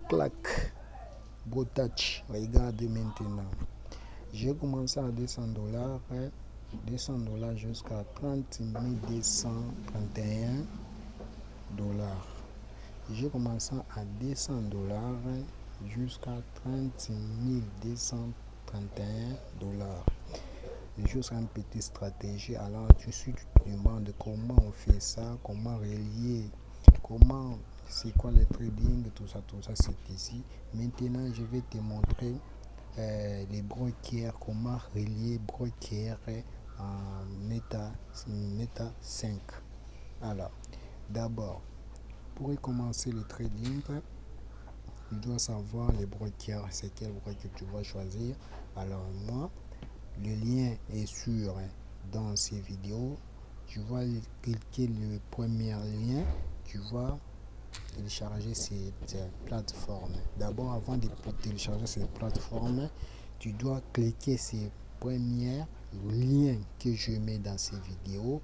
Clac, beau touch. Regardez maintenant. J'ai commencé à $200, $200 jusqu'à 30 231 dollars. J'ai commencé à $200 jusqu'à 30 231 dollars. Juste une petite stratégie. Alors, tu te demandes comment on fait ça, comment relier, comment, c'est quoi le trading, tout ça, c'est ici. Maintenant, je vais te montrer les brokers, comment relier broker en Meta 5. Alors, d'abord, pour commencer le trading, tu dois savoir les brokers, c'est quel broker tu vas choisir. Alors, moi, le lien est sur dans ces vidéos. Tu vas cliquer le premier lien. Tu vas télécharger cette plateforme. D'abord, avant de télécharger cette plateforme, tu dois cliquer ces premiers liens que je mets dans ces vidéos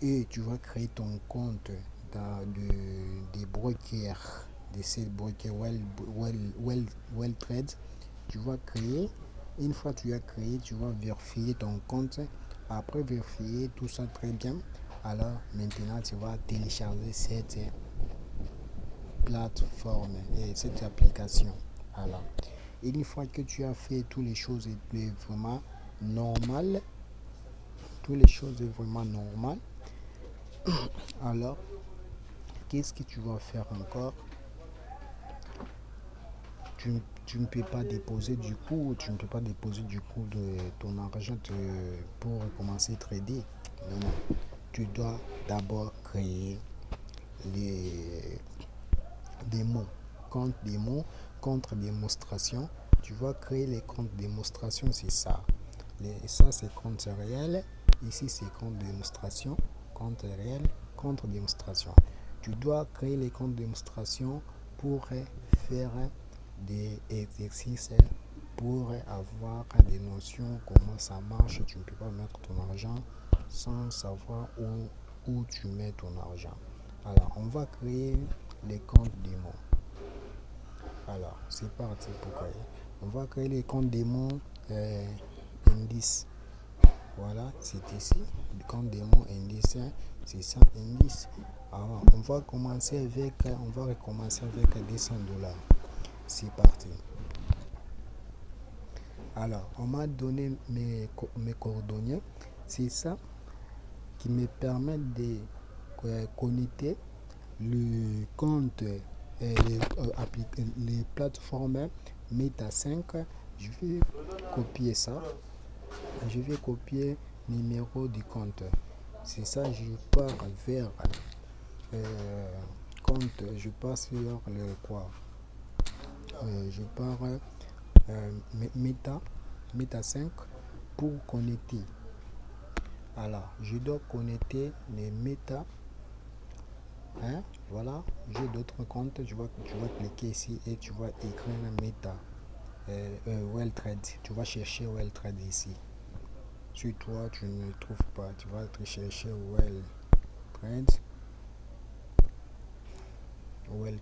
et tu vas créer ton compte dans des brokers, de ces brokers Trade. Tu vas créer. Une fois que tu as créé, tu vas vérifier ton compte. Après vérifier tout ça très bien, alors maintenant tu vas télécharger cette plateforme et cette application. Alors, une fois que tu as fait toutes les choses vraiment normales, alors qu'est-ce que tu vas faire encore? Tu ne peux pas déposer du coup, de ton argent pour commencer à trader. Non. Tu dois d'abord créer les démos, compte démos, contre démonstration. Tu vas créer les comptes démonstration, c'est ça. Ça c'est compte réel. Ici c'est compte démonstration, compte réel, contre démonstration. Tu dois créer les comptes démonstration pour faire des exercices, pour avoir des notions comment ça marche. Tu ne peux pas mettre ton argent sans savoir où tu mets ton argent. Alors, on va créer les comptes démons. Alors, c'est parti pour créer. On va créer les comptes démons indice. Voilà, c'est ici. Le compte démon indice, c'est ça, indice. Alors, on va recommencer avec $200. C'est parti. Alors, on m'a donné mes coordonnées. C'est ça qui me permet de connecter le compte les plateformes Meta 5. Je vais copier ça. Je vais copier le numéro du compte. C'est ça, je pars vers compte. Je passe vers le quoi? Je pars Meta 5 pour connecter. Alors, je dois connecter les Meta. Voilà, j'ai d'autres comptes. Tu vas cliquer ici et tu vas écrire Meta Trade. Tu vas chercher Trade ici. Si toi tu ne trouves pas, tu vas te chercher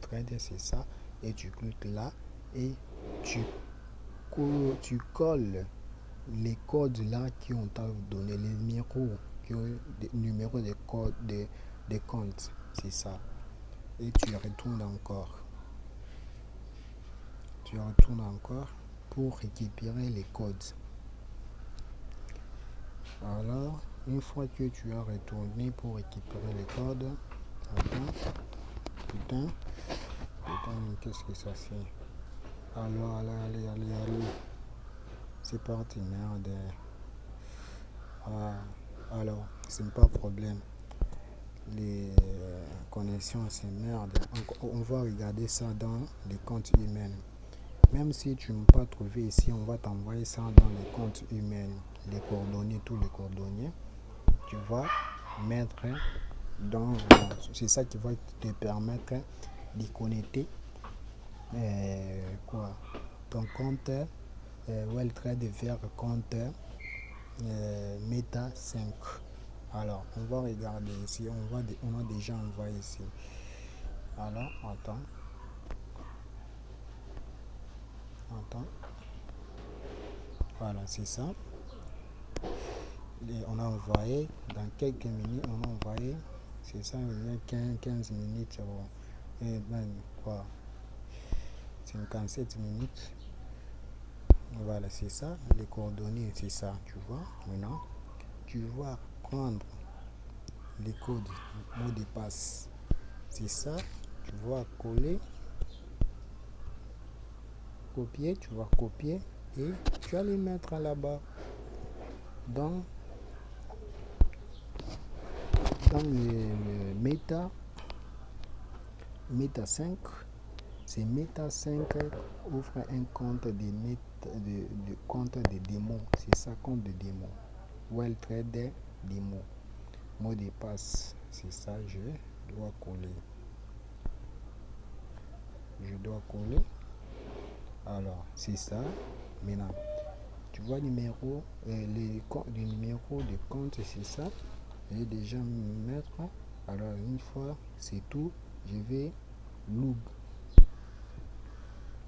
Trade, c'est ça. Et tu cliques là et tu colles les codes là qui ont donné les numéros de codes de comptes. C'est ça. Et tu retournes encore. Pour récupérer les codes. Alors, une fois que tu as retourné pour récupérer les codes, attends, putain, qu'est-ce que ça fait? Allez. C'est parti, merde. Alors, c'est pas problème. Les connexions, c'est merde. On va regarder ça dans les comptes humains. Même si tu n'as pas trouvé ici, on va t'envoyer ça dans les comptes humains. Les coordonnées, tous les coordonnées. Tu vas mettre dans. C'est ça qui va te permettre de connecter ton compte Trade vers compte Meta 5. Alors, on va regarder ici. On a déjà envoyé ici. Alors, attends. Attends. Voilà, c'est ça. Et on a envoyé, dans quelques minutes, on a envoyé, c'est ça, il y a 15 minutes, et même quoi, 57 minutes. Voilà, c'est ça, les coordonnées, c'est ça, tu vois. Maintenant, tu vas prendre les codes, mot de passe, c'est ça, tu vas coller, copier, tu vas copier et tu vas les mettre là-bas dans le Meta 5. C'est Meta 5 ouvre un compte de compte de démo. C'est ça, compte de démo. Well Trader démo. Mot de passe. C'est ça, je dois coller. Alors, c'est ça. Maintenant, tu vois le numéro de compte, c'est ça. Je vais déjà mettre. Alors, une fois, c'est tout. Je vais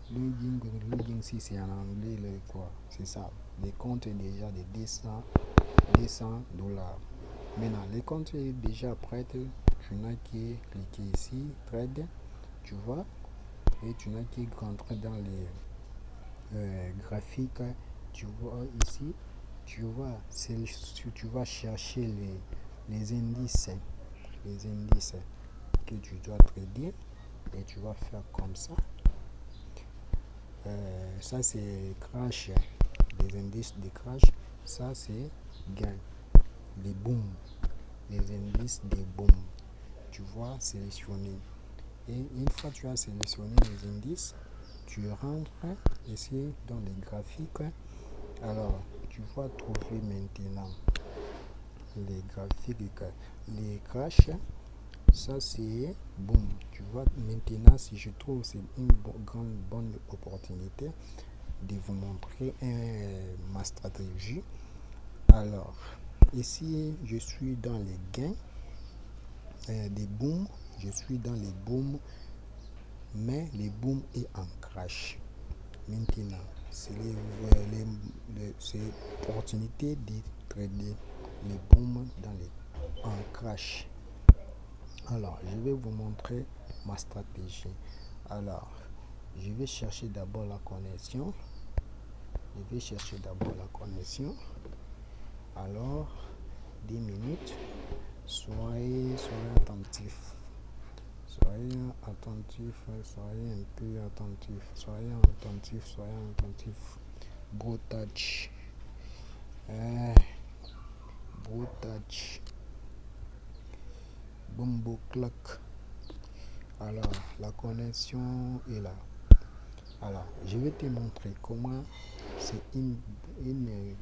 login si c'est en anglais, quoi. C'est ça. Les comptes est déjà de 200 $. Maintenant, les comptes est déjà prêt. Tu n'as qu'à cliquer ici, trade. Tu vois. Et tu n'as qu'à rentrer dans les graphiques. Tu vois ici. Tu vas chercher les indices. Les indices que tu dois trader. Et tu vas faire comme ça. Ça c'est crash, les indices de crash. Ça c'est gain, les boom, les indices des boom. Tu vois, sélectionner. Et une fois tu as sélectionné les indices, tu rentres ici dans les graphiques. Alors, tu vas trouver maintenant les graphiques, les crash. Ça c'est boom. Tu vois, maintenant si je trouve c'est une bonne opportunité de vous montrer ma stratégie. Alors, ici, je suis dans les gains des booms. Je suis dans les booms, mais les booms est en crash. Maintenant, c'est l'opportunité de trader les booms en crash. Alors, je vais vous montrer ma stratégie. Alors, je vais chercher d'abord la connexion. Alors, 10 minutes. Soyez attentifs. Soyez un peu attentifs. Brotage. Bombo clac. Alors, la connexion est là. Alors, je vais te montrer comment c'est une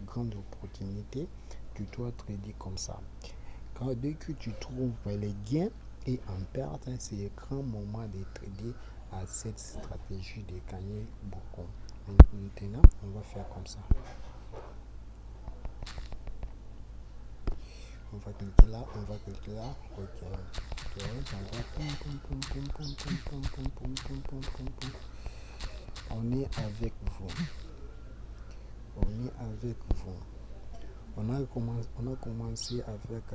grande opportunité. Tu dois trader comme ça. Dès que tu trouves les gains et en perte, c'est un grand moment de trader à cette stratégie de gagner beaucoup. Maintenant, on va faire comme ça. On va cliquer là. Ok. On est avec vous. On a commencé avec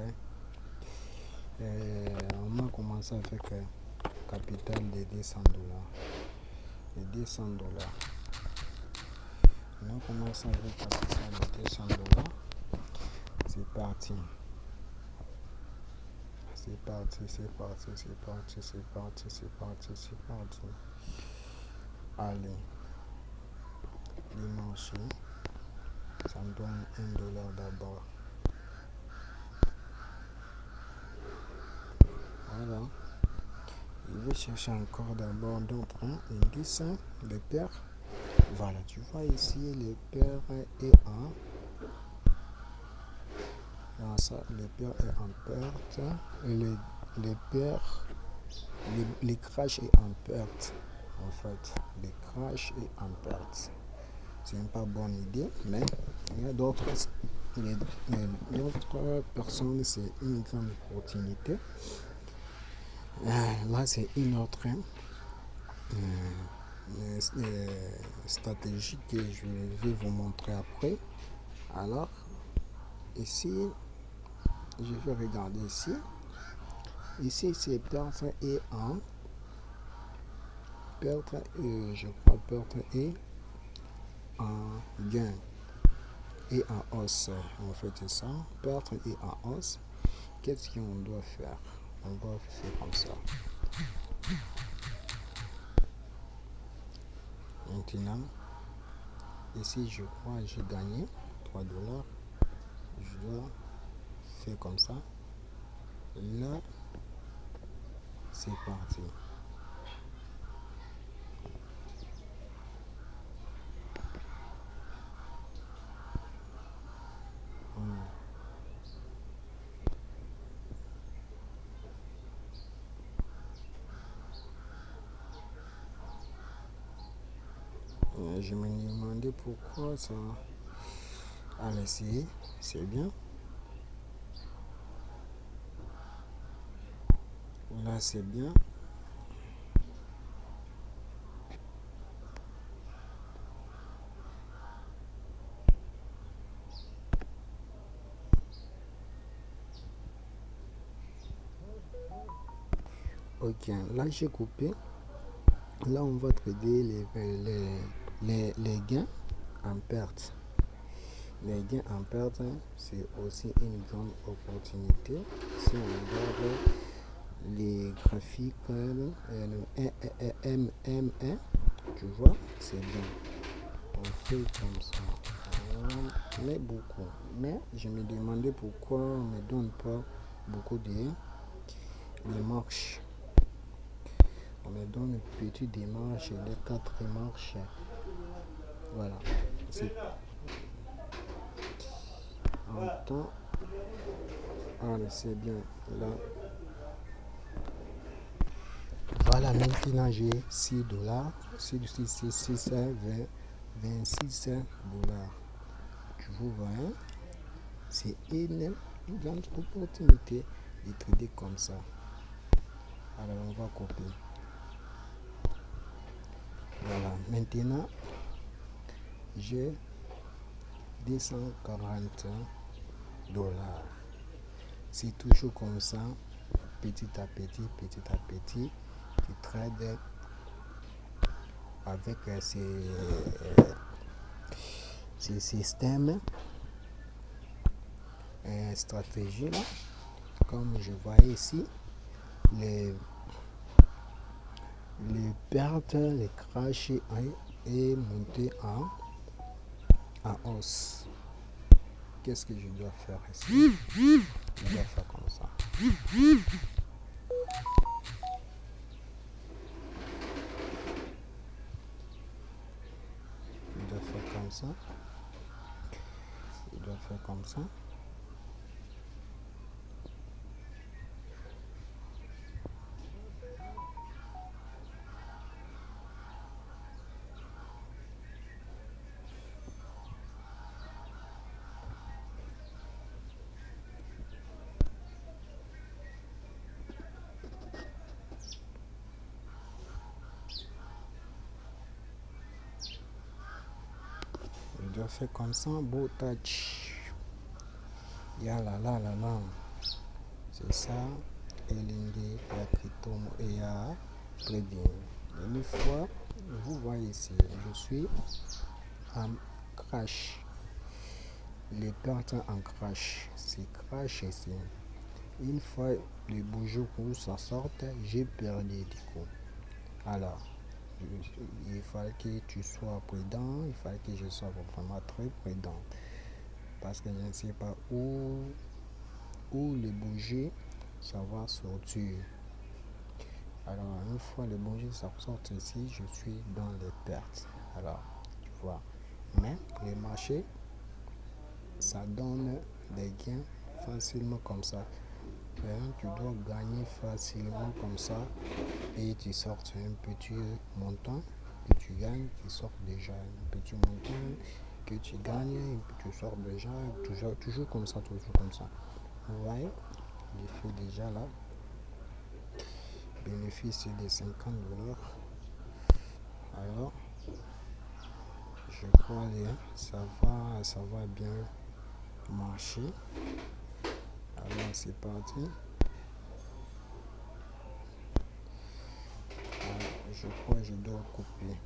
capital de $200. On a commencé avec capital de $200. C'est parti. Allez, les marchés, ça me donne $1 d'abord. Voilà. Je vais chercher encore d'abord d'autres indices, les paires. Voilà, tu vois ici, les paires est en. Là, ça, les paires est en perte. Et les paires, les crash est en perte. En fait, les crash est en perte. C'est une pas bonne idée, mais il y a d'autres personnes, c'est une grande opportunité. Là, c'est une autre stratégie que je vais vous montrer après. Alors, ici, je vais regarder ici. Ici, c'est perdre et en perdre, je crois perdre et en gain et en hausse. En fait, c'est ça. Perdre et en hausse. Qu'est-ce qu'on doit faire? On doit faire comme ça. Maintenant, ici, je crois j'ai gagné 3 dollars. Je dois faire comme ça. Là, c'est parti. Je me demandais pourquoi ça a essayé. C'est bien. Là, c'est bien. Ok, là j'ai coupé. Là, on va trader les gains en perte. Les gains en perte, c'est aussi une grande opportunité. Si on regarde les graphiques MM1, tu vois, c'est bien. On fait comme ça. On met beaucoup. Mais je me demandais pourquoi on ne me donne pas beaucoup de marches. On me donne une petite démarche, les 4 marches. Voilà. En temps. Allez, c'est bien. Là. Voilà, maintenant j'ai 6 dollars. 26 dollars. Tu vois, hein? C'est une grande opportunité de trader comme ça. Alors, on va copier. Voilà, maintenant j'ai 240 dollars. C'est toujours comme ça, petit à petit, tu trades avec ces systèmes et stratégies là. Comme je vois ici, les pertes, les crashs et monter en hausse. Qu'est-ce que je dois faire ici? Je dois faire comme ça. Je dois faire comme ça. Je dois faire comme ça. Je dois faire comme ça, beau touch. Yala la la la. C'est ça. Et l'indé, la crypto et à trading. Une fois, vous voyez ici, je suis en crash. Les pertes en crash. C'est crash ici. Une fois les beaux jours ça sortent, j'ai perdu du coup. Alors, il fallait que tu sois prudent, il fallait que je sois vraiment très prudent. Parce que je ne sais pas où les bougies, ça va sortir. Alors, une fois les bougies ça sort ici, je suis dans les pertes. Alors, tu vois. Mais les marchés, ça donne des gains facilement comme ça. Tu dois gagner facilement comme ça et tu sors un petit montant que tu gagnes, tu sors déjà un petit montant que tu gagnes et tu sors déjà toujours comme ça, toujours comme ça. Vous voyez, j'ai fait déjà là, bénéfice de 50 dollars. Alors, crois que ça va bien marcher. Alors c'est parti. Alors, je crois que je dois couper.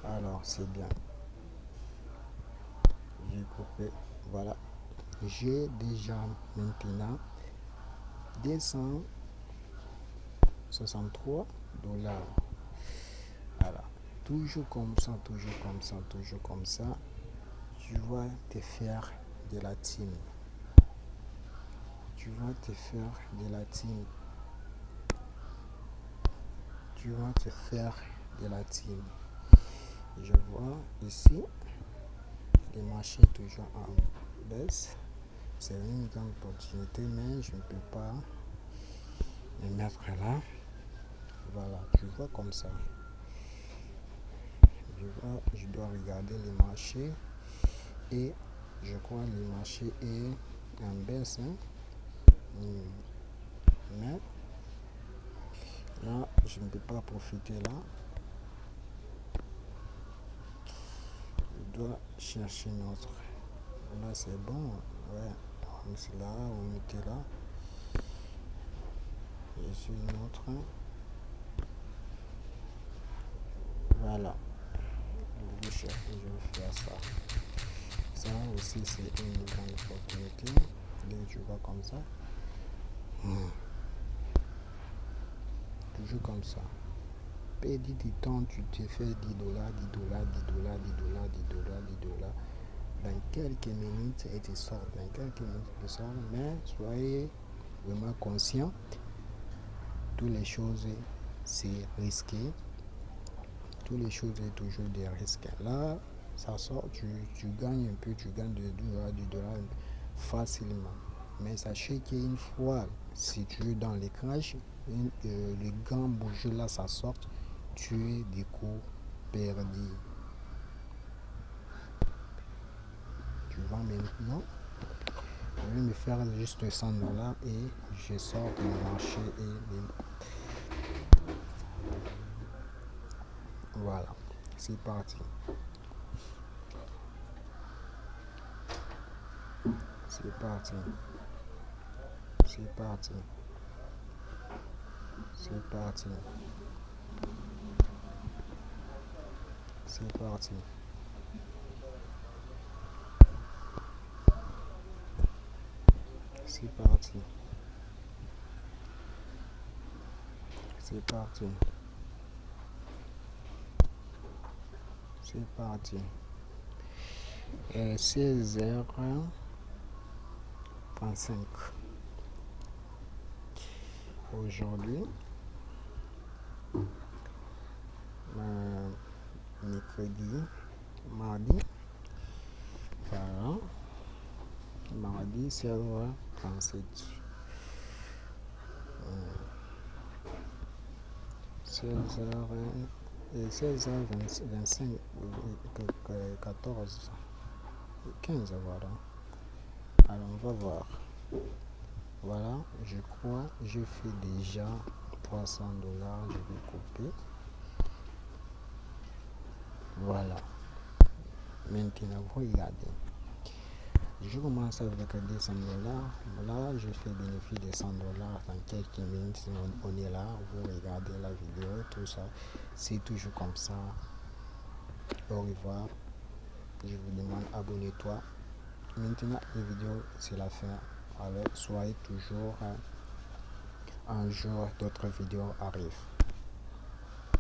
Alors c'est bien. J'ai coupé. Voilà. J'ai déjà maintenant 263 $. Voilà. Toujours comme ça, toujours comme ça, toujours comme ça. Tu vas te faire de la team. Tu vas te faire de la team. Tu vas te faire de la team. Je vois ici les marchés toujours en baisse. C'est une grande opportunité, mais je ne peux pas me mettre là. Voilà, tu vois comme ça. Je dois regarder les marchés et je crois que le marché est en baisse. Mais là, je ne peux pas profiter là. Je dois chercher une autre. Là, c'est bon. Ouais, on est là, on était là. Je suis une autre. Voilà. Je vais faire ça. Ça aussi, c'est une grande opportunité. Tu vois comme ça. Toujours comme ça. Perdu du temps, tu te fais 10 dollars, 10 dollars, 10 dollars, 10 dollars, 10 dollars, 10 dollars. Dans quelques minutes, et tu sors. Dans quelques minutes, tu sors. Mais soyez vraiment conscient. Toutes les choses, c'est risqué. Toutes les choses, c'est toujours des risques. Là, ça sort, tu gagnes un peu, tu gagnes du dollar facilement. Mais sachez qu'une fois, si tu es dans les crashs, le grand bouger là, ça sort, tu es du coup perdu. Tu vois maintenant, je vais me faire juste 100 dollars et je sors du marché et voilà, c'est parti. C'est parti. C'est parti. C'est parti. C'est parti. C'est parti. C'est parti. C'est parti. 16h35. Aujourd'hui, mercredi, mardi, voilà, mardi 16h37. 16h25, 14, 15, voilà. Alors, on va voir. Voilà, je crois, je fais déjà 300 dollars, je vais couper. Voilà. Maintenant, regardez. Je commence avec 200 dollars. Là, je fais bénéfice de 100 dollars dans quelques minutes. On est là, vous regardez la vidéo, tout ça. C'est toujours comme ça. Au revoir. Je vous demande, abonnez-toi. Maintenant, la vidéo, c'est la fin. Alors, soyez toujours un jour, d'autres vidéos arrivent.